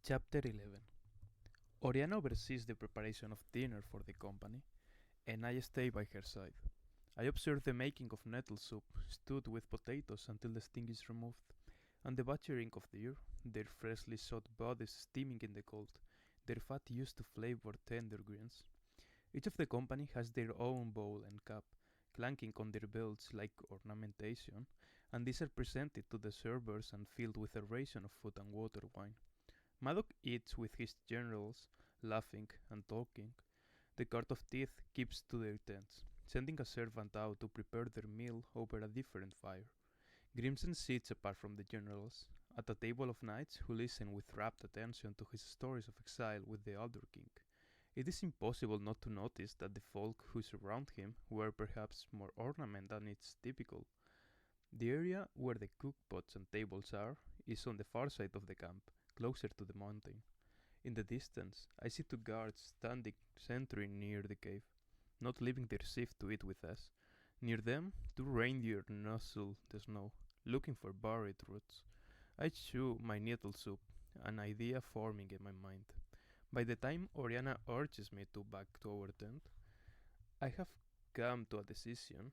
Chapter 11. Oriana oversees the preparation of dinner for the company, and I stay by her side. I observe the making of nettle soup, stewed with potatoes until the sting is removed, and the butchering of deer, their freshly shot bodies steaming in the cold, their fat used to flavor tender greens. Each of the company has their own bowl and cup, clanking on their belts like ornamentation, and these are presented to the servers and filled with a ration of food and water wine. Maddock eats with his generals, laughing and talking. The guard of teeth keeps to their tents, sending a servant out to prepare their meal over a different fire. Grimson sits apart from the generals, at a table of knights who listen with rapt attention to his stories of exile with the elder king. It is impossible not to notice that the folk who surround him wear perhaps more ornament than is typical. The area where the cookpots and tables are is on the far side of the camp, closer to the mountain. In the distance, I see two guards standing sentry near the cave, not leaving their shift to eat with us. Near them, two reindeer nuzzle the snow, looking for buried roots. I chew my nettle soup, an idea forming in my mind. By the time Oriana urges me to back to our tent, I have come to a decision.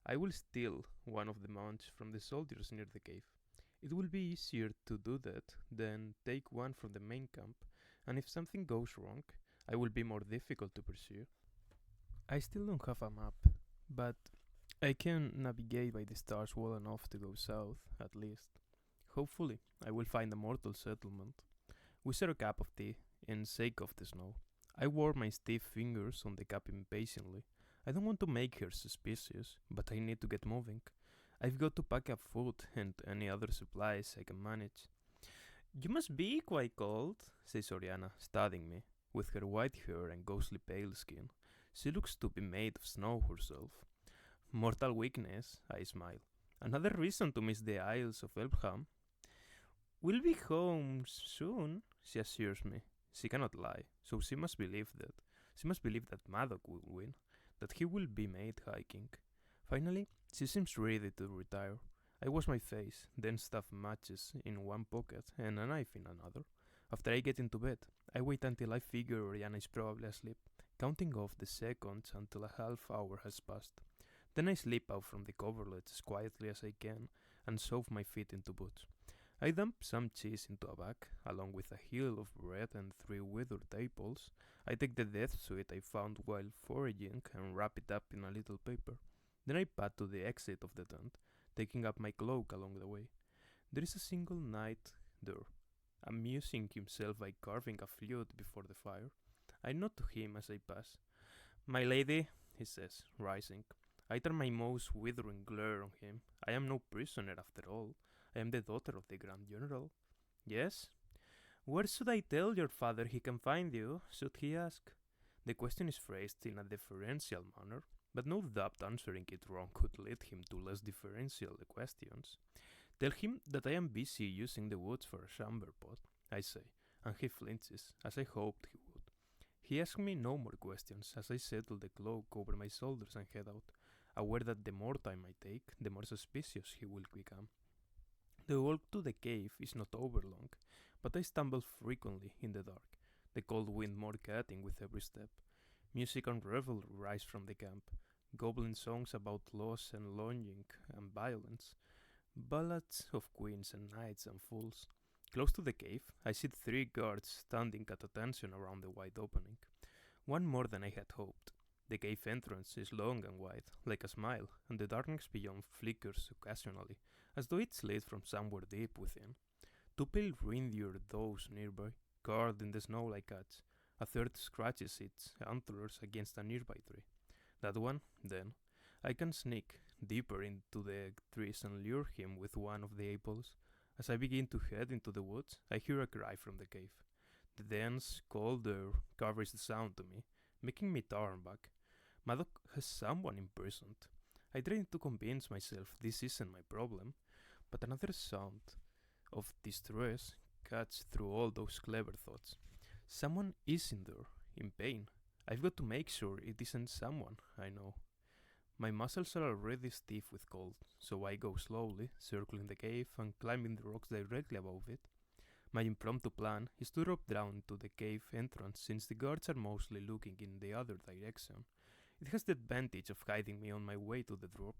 I will steal one of the mounts from the soldiers near the cave. It will be easier to do that than take one from the main camp, and if something goes wrong, I will be more difficult to pursue. I still don't have a map, but I can navigate by the stars well enough to go south, at least. Hopefully, I will find a mortal settlement. We share a cup of tea, and sake of the snow. I warm my stiff fingers on the cup impatiently. I don't want to make her suspicious, but I need to get moving. I've got to pack up food and any other supplies I can manage. You must be quite cold, says Oriana, studying me. With her white hair and ghostly pale skin, she looks to be made of snow herself. Mortal weakness, I smile. Another reason to miss the Isles of Elbham. We'll be home soon, she assures me. She cannot lie, so she must believe that. She must believe that Maddock will win, that he will be made High King. Finally, she seems ready to retire. I wash my face, then stuff matches in one pocket and a knife in another. After I get into bed, I wait until I figure Oriana is probably asleep, counting off the seconds until a half hour has passed. Then I slip out from the coverlet as quietly as I can and shove my feet into boots. I dump some cheese into a bag, along with a hill of bread and 3 withered apples. I take the death sweet I found while foraging and wrap it up in a little paper. Then I pad to the exit of the tent, taking up my cloak along the way. There is a single knight there, amusing himself by carving a flute before the fire. I nod to him as I pass. My lady, he says, rising. I turn my most withering glare on him. I am no prisoner after all. I am the daughter of the Grand General. Yes? Where should I tell your father he can find you? Should he ask? The question is phrased in a deferential manner, but no doubt answering it wrong could lead him to less deferential questions. Tell him that I am busy using the woods for a chamber pot, I say, and he flinches, as I hoped he would. He asks me no more questions as I settle the cloak over my shoulders and head out, aware that the more time I take, the more suspicious he will become. The walk to the cave is not overlong, but I stumble frequently in the dark, the cold wind more cutting with every step. Music and revelry rise from the camp, goblin songs about loss and longing and violence, ballads of queens and knights and fools. Close to the cave, I see 3 guards standing at attention around the wide opening, one more than I had hoped. The cave entrance is long and wide, like a smile, and the darkness beyond flickers occasionally, as though it's lit from somewhere deep within. 2 pale reindeer does nearby, guard in the snow like cats. A third scratches its antlers against a nearby tree. That one, then, I can sneak deeper into the trees and lure him with one of the apples. As I begin to head into the woods, I hear a cry from the cave. The dense, cold air covers the sound to me, making me turn back. Maddock has someone imprisoned. I try to convince myself this isn't my problem, but another sound of distress cuts through all those clever thoughts. Someone is in there, in pain. I've got to make sure it isn't someone I know. My muscles are already stiff with cold, so I go slowly, circling the cave and climbing the rocks directly above it. My impromptu plan is to drop down to the cave entrance since the guards are mostly looking in the other direction. It has the advantage of hiding me on my way to the drop,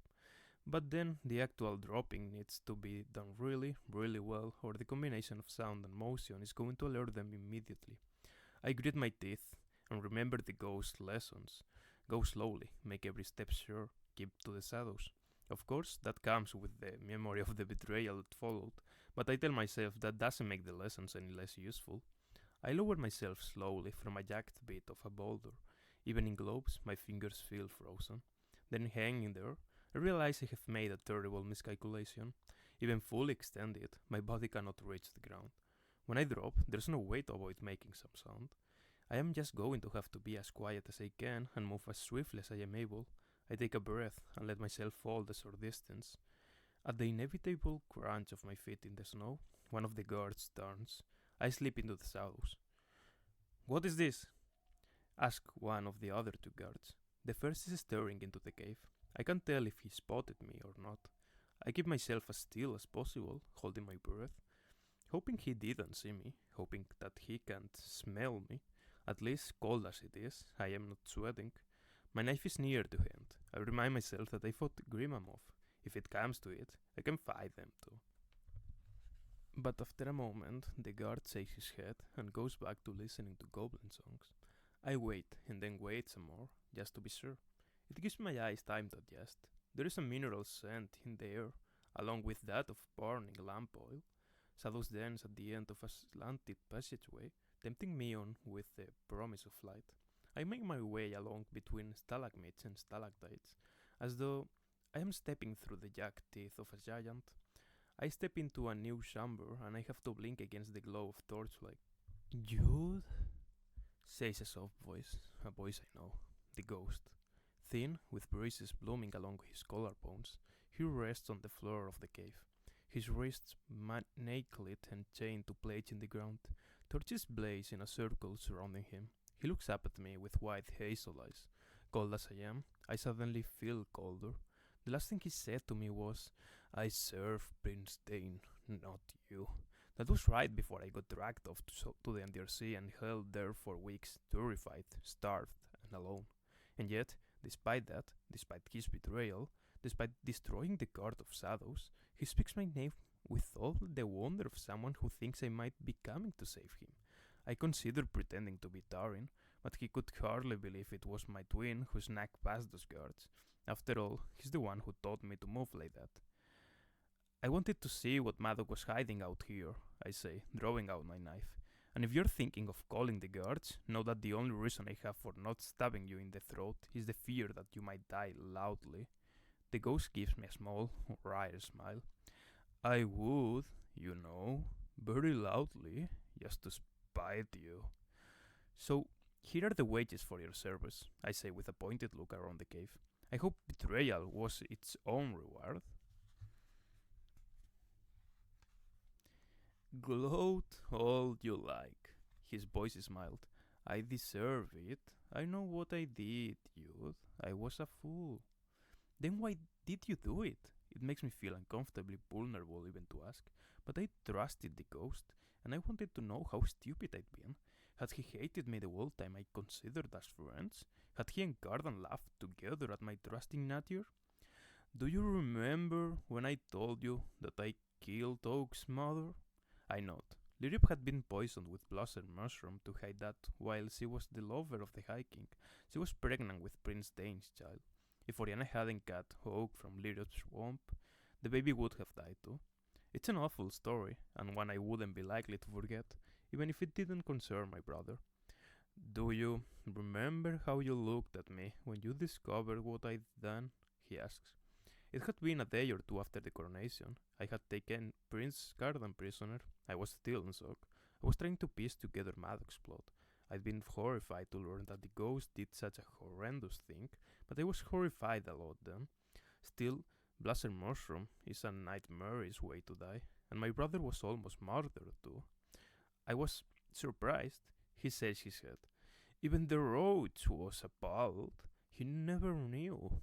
but then the actual dropping needs to be done really, really well, or the combination of sound and motion is going to alert them immediately. I grit my teeth and remember the ghost lessons. Go slowly, make every step sure, keep to the shadows. Of course, that comes with the memory of the betrayal that followed, but I tell myself that doesn't make the lessons any less useful. I lower myself slowly from a jagged bit of a boulder. Even in gloves, my fingers feel frozen. Then hanging there, I realize I have made a terrible miscalculation. Even fully extended, my body cannot reach the ground. When I drop, there's no way to avoid making some sound. I am just going to have to be as quiet as I can and move as swiftly as I am able. I take a breath and let myself fall the short distance. At the inevitable crunch of my feet in the snow, one of the guards turns. I slip into the shadows. "What is this?" asks one of the other two guards. The first is staring into the cave. I can't tell if he spotted me or not. I keep myself as still as possible, holding my breath, hoping he didn't see me, hoping that he can't smell me. At least, cold as it is, I am not sweating. My knife is near to hand. I remind myself that I fought Grimamov. If it comes to it, I can fight them too. But after a moment, the guard shakes his head and goes back to listening to goblin songs. I wait and then wait some more, just to be sure. It gives my eyes time to adjust. There is a mineral scent in the air, along with that of burning lamp oil. Shadows dance at the end of a slanted passageway, tempting me on with the promise of light. I make my way along between stalagmites and stalactites, as though I am stepping through the jagged teeth of a giant. I step into a new chamber and I have to blink against the glow of torchlight. "Jude?" says a soft voice, a voice I know, the ghost. Thin, with breezes blooming along his collarbones, he rests on the floor of the cave, his wrists naked and chained to plates in the ground. Torches blaze in a circle surrounding him. He looks up at me with wide hazel eyes. Cold as I am, I suddenly feel colder. The last thing he said to me was, "I serve Prince Dane, not you." That was right before I got dragged off to the Undersea and held there for weeks, terrified, starved, and alone. And yet, despite that, despite his betrayal, despite destroying the Guard of Shadows, he speaks my name with all the wonder of someone who thinks I might be coming to save him. I considered pretending to be Tarin, but he could hardly believe it was my twin who snuck past those guards. After all, he's the one who taught me to move like that. "I wanted to see what Maddox was hiding out here," I say, drawing out my knife. "And if you're thinking of calling the guards, know that the only reason I have for not stabbing you in the throat is the fear that you might die loudly." The ghost gives me a small, wry smile. "I would, very loudly, just to spite you. So, here are the wages for your service," I say with a pointed look around the cave. I hope betrayal was its own reward. "Gloat all you like," his voice smiled. "I deserve it. I know what I did, youth. I was a fool." "Then why did you do it?" It makes me feel uncomfortably vulnerable even to ask, but I trusted the ghost, and I wanted to know how stupid I'd been. Had he hated me the whole time I considered us friends? Had he and Garden laughed together at my trusting nature? "Do you remember when I told you that I killed Oak's mother?" I nod. Lyriop had been poisoned with blossom mushroom to hide that while she was the lover of the High King. She was pregnant with Prince Dane's child. If Oriana hadn't got Oak from Lyriop's womb, the baby would have died too. It's an awful story, and one I wouldn't be likely to forget, even if it didn't concern my brother. "Do you remember how you looked at me when you discovered what I'd done?" he asks. It had been a day or two after the coronation. I had taken Prince Cardan prisoner. I was still in shock. I was trying to piece together Maddox's plot. I'd been horrified to learn that the ghost did such a horrendous thing, but I was horrified a lot then. Still, Blossom Mushroom is a nightmarish way to die, and my brother was almost murdered too. I was surprised. He shakes his head. Even the roach was appalled. He never knew.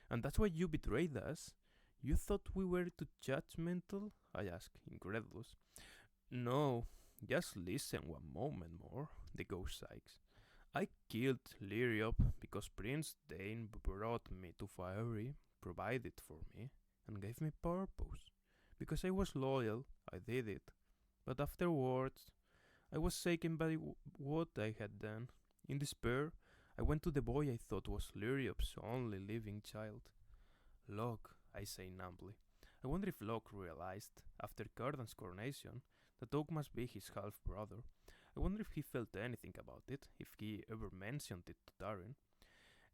"And that's why you betrayed us? You thought we were too judgmental?" I asked, incredulous. "No, Just listen one moment more, the ghost sighs. I killed Lyriop because Prince Dane brought me to Fairy, provided for me, and gave me purpose. Because I was loyal, I did it. But afterwards, I was shaken by what I had done. In despair, I went to the boy I thought was Lyriop's only living child. Locke, I say numbly. I wonder if Locke realized, after Cardan's coronation, that Oak must be his half brother. I wonder if he felt anything about it, if he ever mentioned it to Darren.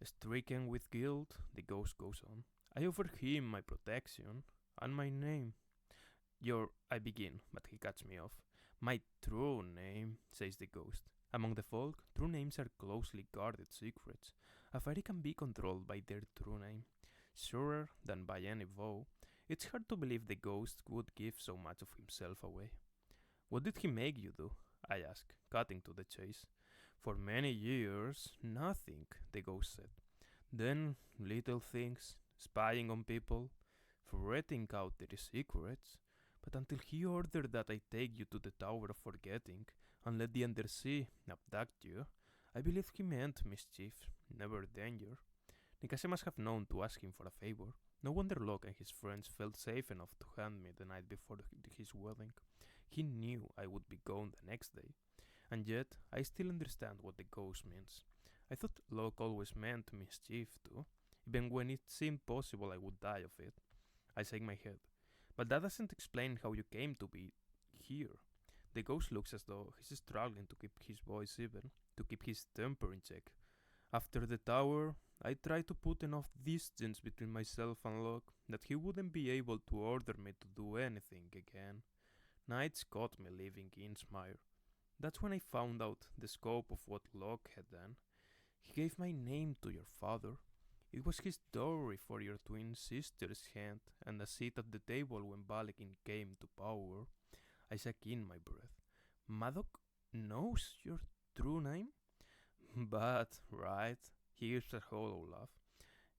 Stricken with guilt, the ghost goes on. I offer him my protection and my name. I begin, but he cuts me off. My true name, says the ghost. Among the folk, true names are closely guarded secrets. A fairy can be controlled by their true name. Surer than by any vow, it's hard to believe the ghost would give so much of himself away. What did he make you do? I ask, cutting to the chase. For many years, nothing, the ghost said. Then, little things, spying on people, ferreting out their secrets. But until he ordered that I take you to the Tower of Forgetting and let the Undersea abduct you, I believe he meant mischief, never danger. Nikase must have known to ask him for a favor. No wonder Locke and his friends felt safe enough to hand me the night before his wedding. He knew I would be gone the next day. And yet, I still understand what the ghost means. I thought Locke always meant mischief too, even when it seemed possible I would die of it. I shake my head. But that doesn't explain how you came to be here. The ghost looks as though he's struggling to keep his voice even, to keep his temper in check. After the tower, I tried to put enough distance between myself and Locke that he wouldn't be able to order me to do anything again. Nights caught me living in Smire. That's when I found out the scope of what Locke had done. He gave my name to your father. It was his dowry for your twin sister's hand and a seat at the table when Balakin came to power. I suck in my breath. Madoc knows your true name? But, right, he gives a hollow laugh.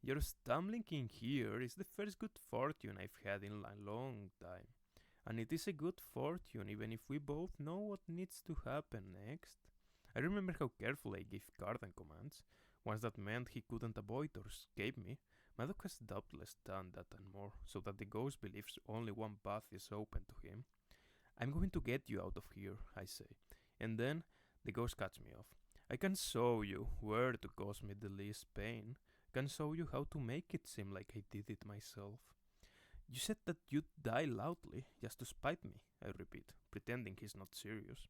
Your stumbling in here is the first good fortune I've had in a long time. And it is a good fortune even if we both know what needs to happen next. I remember how carefully I gave Cardan commands. Once that meant he couldn't avoid or escape me, Madoc has doubtless done that and more, so that the ghost believes only one path is open to him. I'm going to get you out of here, I say, and then the ghost cuts me off. I can show you where to cause me the least pain. I can show you how to make it seem like I did it myself. You said that you'd die loudly, just to spite me, I repeat, pretending he's not serious.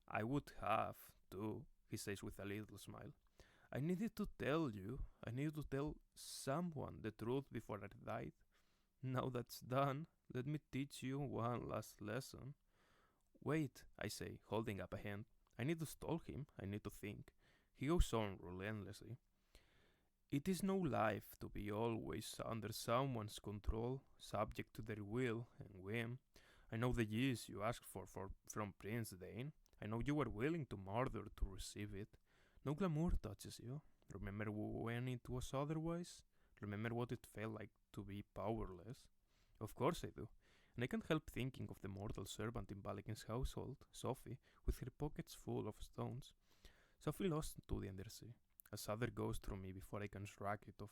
I would have, too, he says with a little smile. I needed to tell someone the truth before I died. Now that's done, let me teach you one last lesson. Wait, I say, holding up a hand. I need to stall him, I need to think. He goes on relentlessly. It is no life to be always under someone's control, subject to their will and whim. I know the years you asked for from Prince Dane. I know you were willing to murder to receive it. No glamour touches you. Remember when it was otherwise? Remember what it felt like to be powerless? Of course I do. And I can't help thinking of the mortal servant in Balakin's household, Sophie, with her pockets full of stones. Sophie lost to the Undersea. A shudder goes through me before I can shrug it off.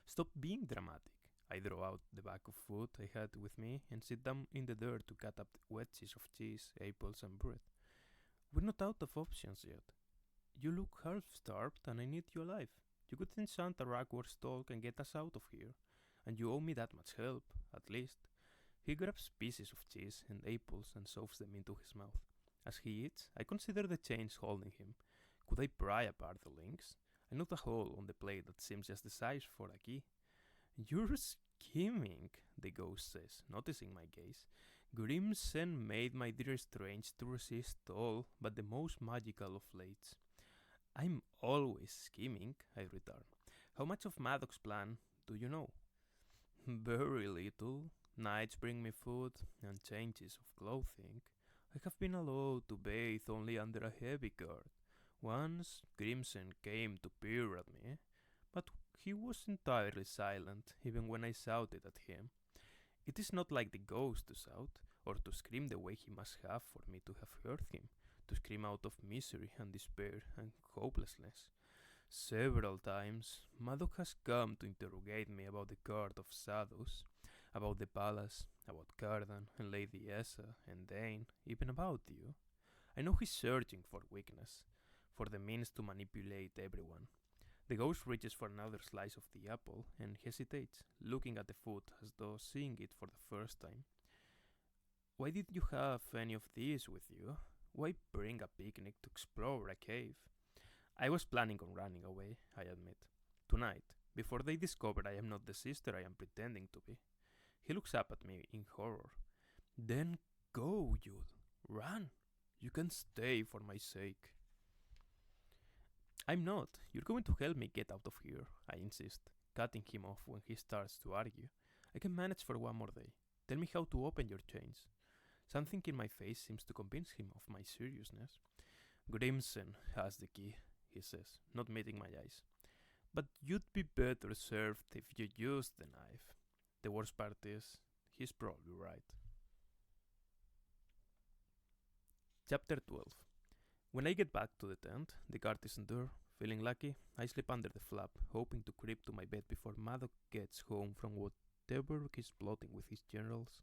Stop being dramatic. I draw out the bag of food I had with me and sit down in the dirt to cut up wedges of cheese, apples, and bread. We're not out of options yet. You look half-starved and I need you alive. You could enchant a ragwort stalk and get us out of here. And you owe me that much help, at least. He grabs pieces of cheese and apples and shoves them into his mouth. As he eats, I consider the chains holding him. Could I pry apart the links? I note a hole on the plate that seems just the size for a key. You're scheming, the ghost says, noticing my gaze. Grimsen made my dear strange to resist all but the most magical of fates. I'm always scheming, I return. How much of Madoc's plan do you know? Very little. Nights bring me food and changes of clothing. I have been allowed to bathe only under a heavy guard. Once Grimsen came to peer at me, but he was entirely silent even when I shouted at him. It is not like the ghost to shout. or to scream the way he must have for me to have heard him, to scream out of misery and despair and hopelessness. Several times, Madoc has come to interrogate me about the Court of Shadows, about the palace, about Cardan and Lady Essa and Dane, even about you. I know he's searching for weakness, for the means to manipulate everyone. The ghost reaches for another slice of the apple and hesitates, looking at the food as though seeing it for the first time. Why did you have any of these with you? Why bring a picnic to explore a cave? I was planning on running away, I admit. Tonight, before they discover I am not the sister I am pretending to be. He looks up at me in horror. Then go, Jude. Run. You can stay for my sake. I'm not. You're going to help me get out of here, I insist, cutting him off when he starts to argue. I can manage for one more day. Tell me how to open your chains. Something in my face seems to convince him of my seriousness. Grimson has the key, he says, not meeting my eyes. But you'd be better served if you used the knife. The worst part is, he's probably right. Chapter 12. When I get back to the tent, the guard isn't there. Feeling lucky, I slip under the flap, hoping to creep to my bed before Madoc gets home from whatever he's plotting with his generals.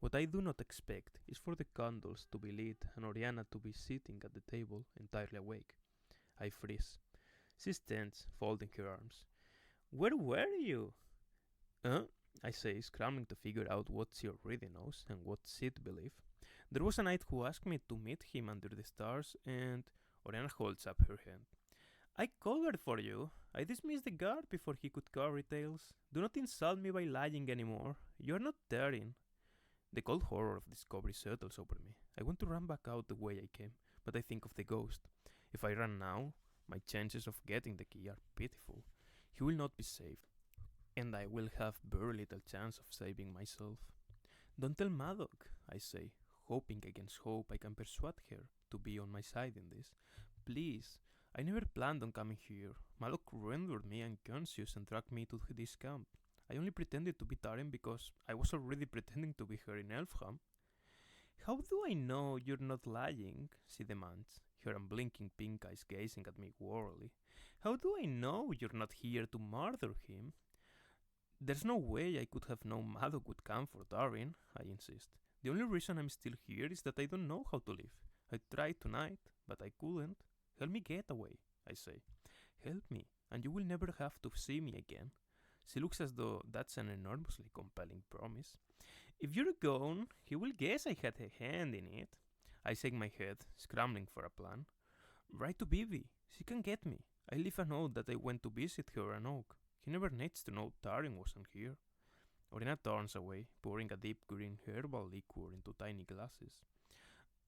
What I do not expect is for the candles to be lit and Oriana to be sitting at the table, entirely awake. I freeze. She stands, folding her arms. Where were you? I say, scrambling to figure out what she already knows and what she'd believe. There was a knight who asked me to meet him under the stars, and Oriana holds up her hand. I covered for you. I dismissed the guard before he could carry tales. Do not insult me by lying anymore. You are not daring. The cold horror of discovery settles over me. I want to run back out the way I came, but I think of the ghost. If I run now, my chances of getting the key are pitiful. He will not be saved, and I will have very little chance of saving myself. Don't tell Madoc, I say, hoping against hope I can persuade her to be on my side in this. Please, I never planned on coming here. Madoc rendered me unconscious and dragged me to this camp. I only pretended to be Taren because I was already pretending to be her in Elfham. How do I know you're not lying? She demands, her unblinking pink eyes gazing at me warily. How do I know you're not here to murder him? There's no way I could have known Madoc would come for Taren, I insist. The only reason I'm still here is that I don't know how to live. I tried tonight, but I couldn't. Help me get away, I say. Help me, and you will never have to see me again. She looks as though that's an enormously compelling promise. If you're gone, he will guess I had a hand in it. I shake my head, scrambling for a plan. Write to Bibi. She can get me. I leave a note that I went to visit her and Oak. He never needs to know Taren wasn't here. Oriana turns away, pouring a deep green herbal liquor into tiny glasses.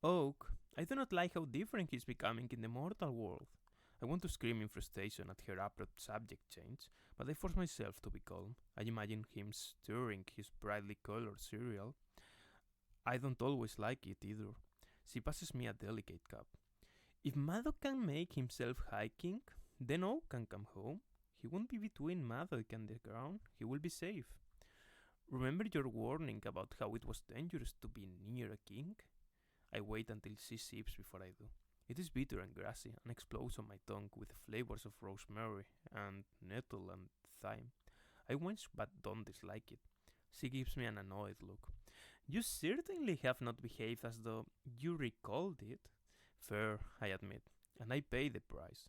Oak, I do not like how different he's becoming in the mortal world. I want to scream in frustration at her abrupt subject change, but I force myself to be calm. I imagine him stirring his brightly colored cereal. I don't always like it either. She passes me a delicate cup. If Madoc can make himself High King, then Oak can come home. He won't be between Madoc and the crown. He will be safe. Remember your warning about how it was dangerous to be near a king? I wait until she sips before I do. It is bitter and grassy and explodes on my tongue with the flavors of rosemary and nettle and thyme. I wince but don't dislike it. She gives me an annoyed look. You certainly have not behaved as though you recalled it. Fair, I admit, and I pay the price.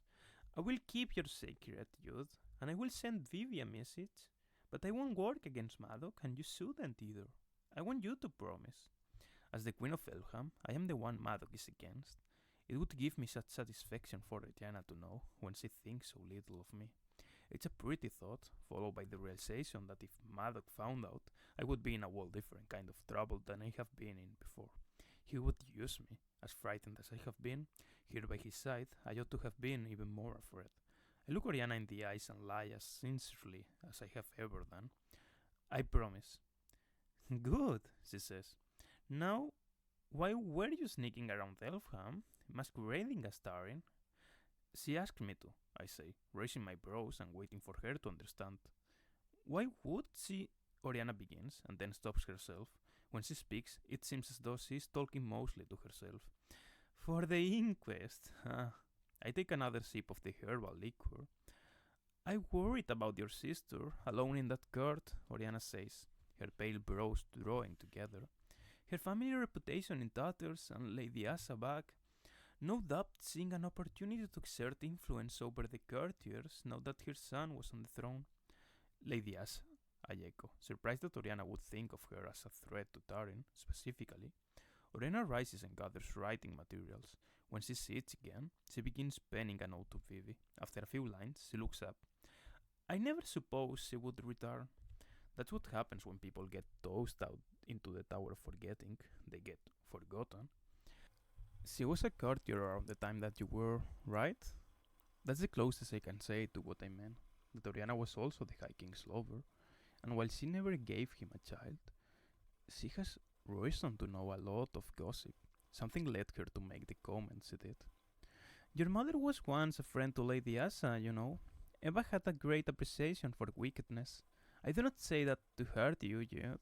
I will keep your secret, Jude, and I will send Vivi a message. But I won't work against Madoc, and you shouldn't either. I want you to promise. As the Queen of Elfham, I am the one Madoc is against. It would give me such satisfaction for Oriana to know when she thinks so little of me. It's a pretty thought, followed by the realization that if Madoc found out, I would be in a whole different kind of trouble than I have been in before. He would use me. As frightened as I have been, here by his side, I ought to have been even more afraid. I look Oriana in the eyes and lie as sincerely as I have ever done. I promise. Good, she says. Now, why were you sneaking around Elfham, masquerading as Taren? She asked me to, I say, raising my brows and waiting for her to understand. Why would she? Oriana begins, and then stops herself. When she speaks, it seems as though she's talking mostly to herself. For the inquest. I take another sip of the herbal liquor. I worried about your sister, alone in that court, Oriana says, her pale brows drawing together. Her family reputation in tatters and Lady Asa back. No doubt seeing an opportunity to exert influence over the courtiers now that her son was on the throne. Lady Asa, I echo, surprised that Oriana would think of her as a threat to Tarin, specifically. Oriana rises and gathers writing materials. When she sits again, she begins penning a note to Vivi. After a few lines, she looks up. I never supposed she would return. That's what happens when people get tossed out into the Tower of Forgetting. They get forgotten. She was a courtier around the time that you were, right? That's the closest I can say to what I meant. That Oriana was also the High King's lover, and while she never gave him a child, she has reason to know a lot of gossip. Something led her to make the comments she did. Your mother was once a friend to Lady Asa, you know. Eva had a great appreciation for wickedness. I do not say that to hurt you yet.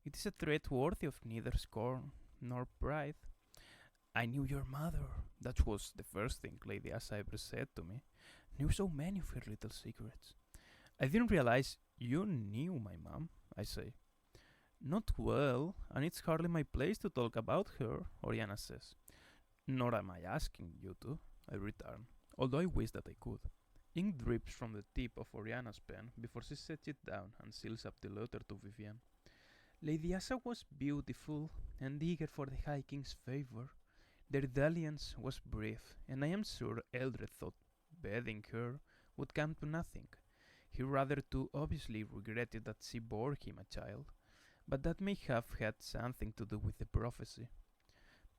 It is a trait worthy of neither scorn nor pride. I knew your mother. That was the first thing Lady Asa ever said to me. Knew so many of her little secrets. I didn't realize you knew my mom, I say. Not well, and it's hardly my place to talk about her, Oriana says. Nor am I asking you to, I return, although I wish that I could. Ink drips from the tip of Oriana's pen before she sets it down and seals up the letter to Vivienne. Lady Asa was beautiful and eager for the High King's favor. Their dalliance was brief, and I am sure Eldred thought bedding her would come to nothing. He rather too obviously regretted that she bore him a child, but that may have had something to do with the prophecy.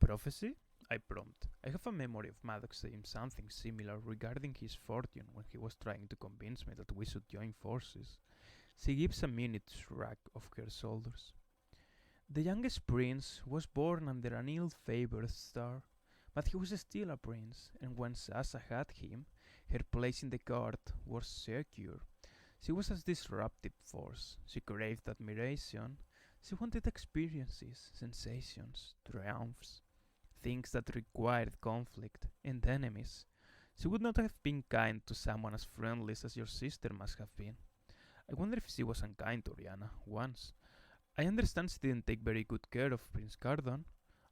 Prophecy? I prompt. I have a memory of Maddox saying something similar regarding his fortune when he was trying to convince me that we should join forces. She gives a minute shrug of her shoulders. The youngest prince was born under an ill-favored star, but he was still a prince, and when Sasa had him, her place in the court was secure. She was a disruptive force. She craved admiration. She wanted experiences, sensations, triumphs, things that required conflict and enemies. She would not have been kind to someone as friendless as your sister must have been. I wonder if she was unkind to Oriana once. I understand she didn't take very good care of Prince Cardon.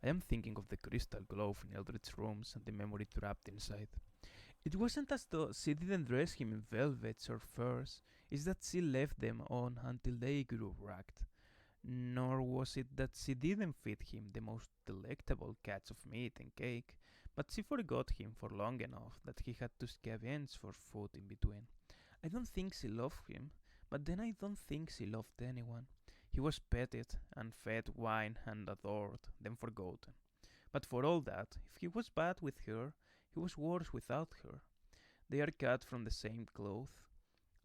I am thinking of the crystal glove in Eldred's rooms and the memory trapped inside. It wasn't as though she didn't dress him in velvets or furs, it's that she left them on until they grew ragged. Nor was it that she didn't feed him the most delectable cuts of meat and cake, but she forgot him for long enough that he had to scavenge for food in between. I don't think she loved him, but then I don't think she loved anyone. He was petted and fed wine and adored, then forgotten. But for all that, if he was bad with her, he was worse without her. They are cut from the same cloth.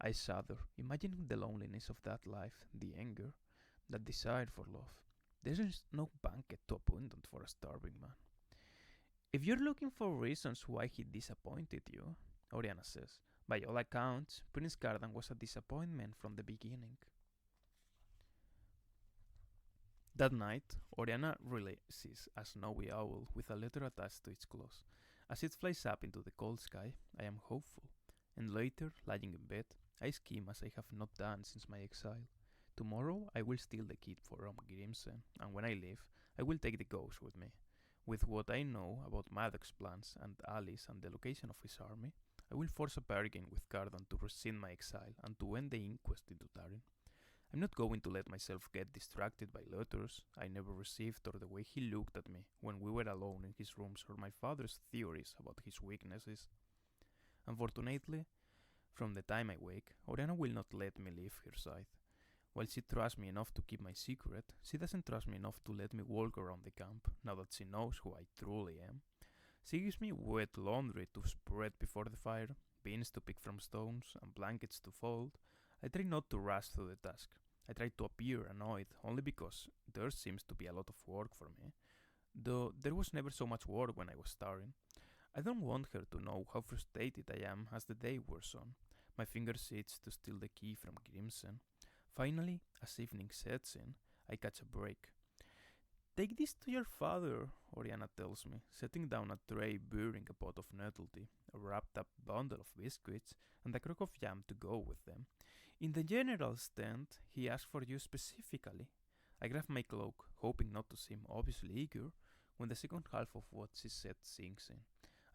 I shudder, imagining the loneliness of that life, the anger, that desire for love. There is no banquet too abundant for a starving man. If you're looking for reasons why he disappointed you, Oriana says, by all accounts, Prince Cardan was a disappointment from the beginning. That night, Oriana releases a snowy owl with a letter attached to its claws. As it flies up into the cold sky, I am hopeful, and later, lying in bed, I scheme as I have not done since my exile. Tomorrow I will steal the key from Grimsen, and when I leave, I will take the ghost with me. With what I know about Maddox's plans and Alice and the location of his army, I will force a bargain with Cardan to rescind my exile and to end the inquest into Tarin. I'm not going to let myself get distracted by letters I never received or the way he looked at me when we were alone in his rooms or my father's theories about his weaknesses. Unfortunately, from the time I wake, Oriana will not let me leave her side. While she trusts me enough to keep my secret, she doesn't trust me enough to let me walk around the camp, now that she knows who I truly am. She gives me wet laundry to spread before the fire, beans to pick from stones, and blankets to fold. I try not to rush through the task. I try to appear annoyed only because there seems to be a lot of work for me, though there was never so much work when I was starring. I don't want her to know how frustrated I am as the day wears on. My finger itches to steal the key from Grimsen. Finally, as evening sets in, I catch a break. Take this to your father, Oriana tells me, setting down a tray bearing a pot of nettle tea, a wrapped up bundle of biscuits, and a crock of jam to go with them. In the general stand, he asked for you specifically. I grab my cloak, hoping not to seem obviously eager, when the second half of what she said sinks in.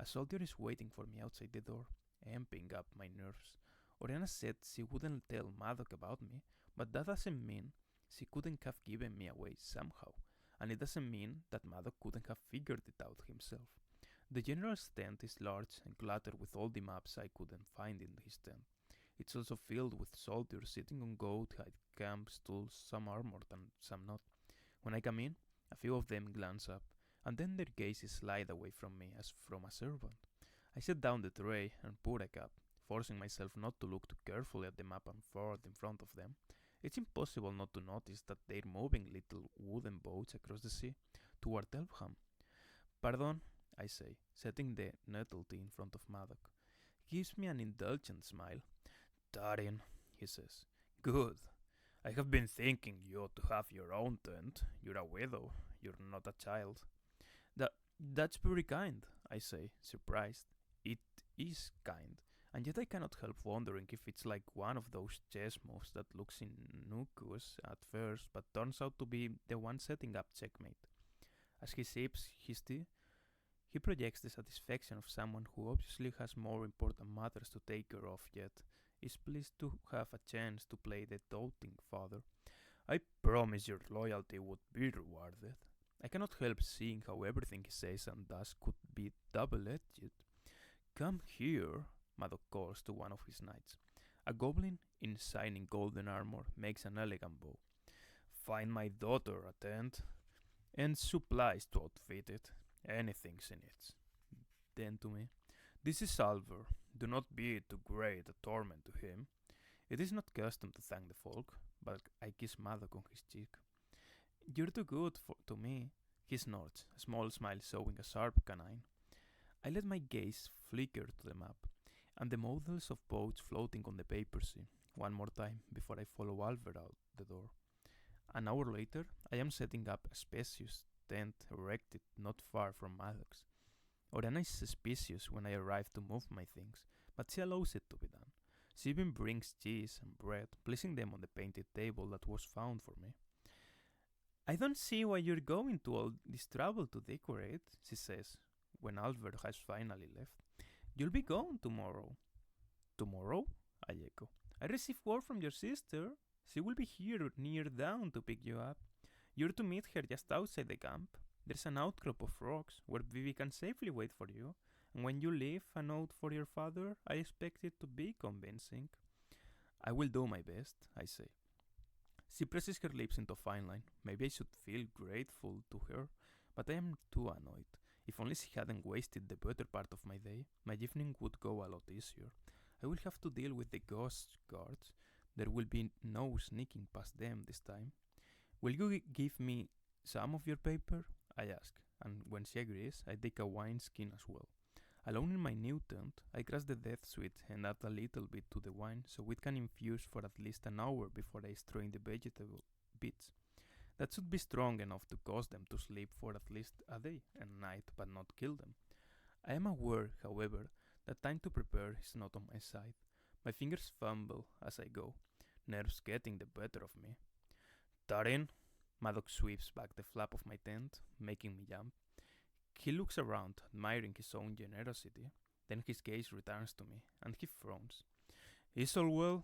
A soldier is waiting for me outside the door, amping up my nerves. Oriana said she wouldn't tell Maddox about me, but that doesn't mean she couldn't have given me away somehow, and it doesn't mean that Maddox couldn't have figured it out himself. The general stand is large and cluttered with all the maps I couldn't find in his tent. It's also filled with soldiers sitting on goat-hide camp stools, some armored and some not. When I come in, a few of them glance up, and then their gazes slide away from me as from a servant. I set down the tray and pour a cup, forcing myself not to look too carefully at the map unfurled in front of them. It's impossible not to notice that they're moving little wooden boats across the sea toward Elfham. Pardon, I say, setting the nettle tea in front of Maddox. He gives me an indulgent smile. Darin, he says. Good. I have been thinking you ought to have your own tent. You're a widow. You're not a child. That's very kind, I say, surprised. It is kind, and yet I cannot help wondering if it's like one of those chess moves that looks innocuous at first, but turns out to be the one setting up checkmate. As he sips his tea, he projects the satisfaction of someone who obviously has more important matters to take care of, yet is pleased to have a chance to play the doting father. I promise your loyalty would be rewarded. I cannot help seeing how everything he says and does could be double-edged. Come here, Maddox calls to one of his knights. A goblin in shining golden armor makes an elegant bow. Find my daughter a tent, and supplies to outfit it. Anything she needs. Then to me, this is Alver. Do not be too great a torment to him. It is not custom to thank the folk, but I kiss Maddox on his cheek. You're too good to me, he snorts, a small smile showing a sharp canine. I let my gaze flicker to the map, and the models of boats floating on the paper sea, one more time before I follow Alver out the door. An hour later, I am setting up a spacious tent erected not far from Maddox. Oriana is suspicious when I arrive to move my things, but she allows it to be done. She even brings cheese and bread, placing them on the painted table that was found for me. I don't see why you're going to all this trouble to decorate, she says, when Albert has finally left. You'll be gone tomorrow. Tomorrow? I echo. I received word from your sister. She will be here near dawn to pick you up. You're to meet her just outside the camp. There's an outcrop of rocks where Vivi can safely wait for you. And when you leave a note for your father, I expect it to be convincing. I will do my best, I say. She presses her lips into a fine line. Maybe I should feel grateful to her, but I am too annoyed. If only she hadn't wasted the better part of my day, my evening would go a lot easier. I will have to deal with the ghost guards. There will be no sneaking past them this time. Will you give me some of your paper? I ask, and when she agrees, I take a wine skin as well. Alone in my new tent, I crush the death sweet and add a little bit to the wine so it can infuse for at least an hour before I strain the vegetable bits. That should be strong enough to cause them to sleep for at least a day and night, but not kill them. I am aware, however, that time to prepare is not on my side. My fingers fumble as I go, nerves getting the better of me. Tarin, Maddox sweeps back the flap of my tent, making me jump. He looks around, admiring his own generosity. Then his gaze returns to me, and he frowns. Is all well?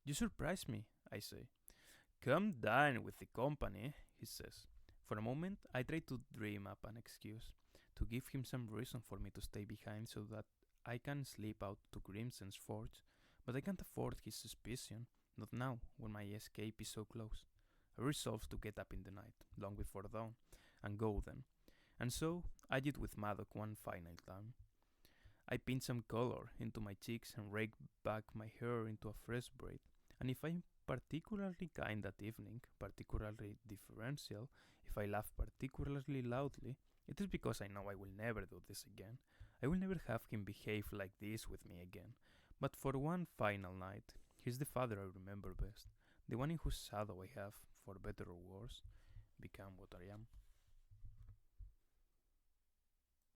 You surprise me, I say. Come dine with the company, he says. For a moment, I try to dream up an excuse, to give him some reason for me to stay behind so that I can slip out to Grimson's Forge, but I can't afford his suspicion, not now, when my escape is so close. I resolve to get up in the night, long before dawn, and go then. And so, I did with Maddox one final time. I pin some color into my cheeks and rake back my hair into a fresh braid, and if I'm particularly kind that evening, particularly differential, if I laugh particularly loudly, it is because I know I will never do this again. I will never have him behave like this with me again. But for one final night, he's the father I remember best, the one in whose shadow I have, for better or worse, become what I am.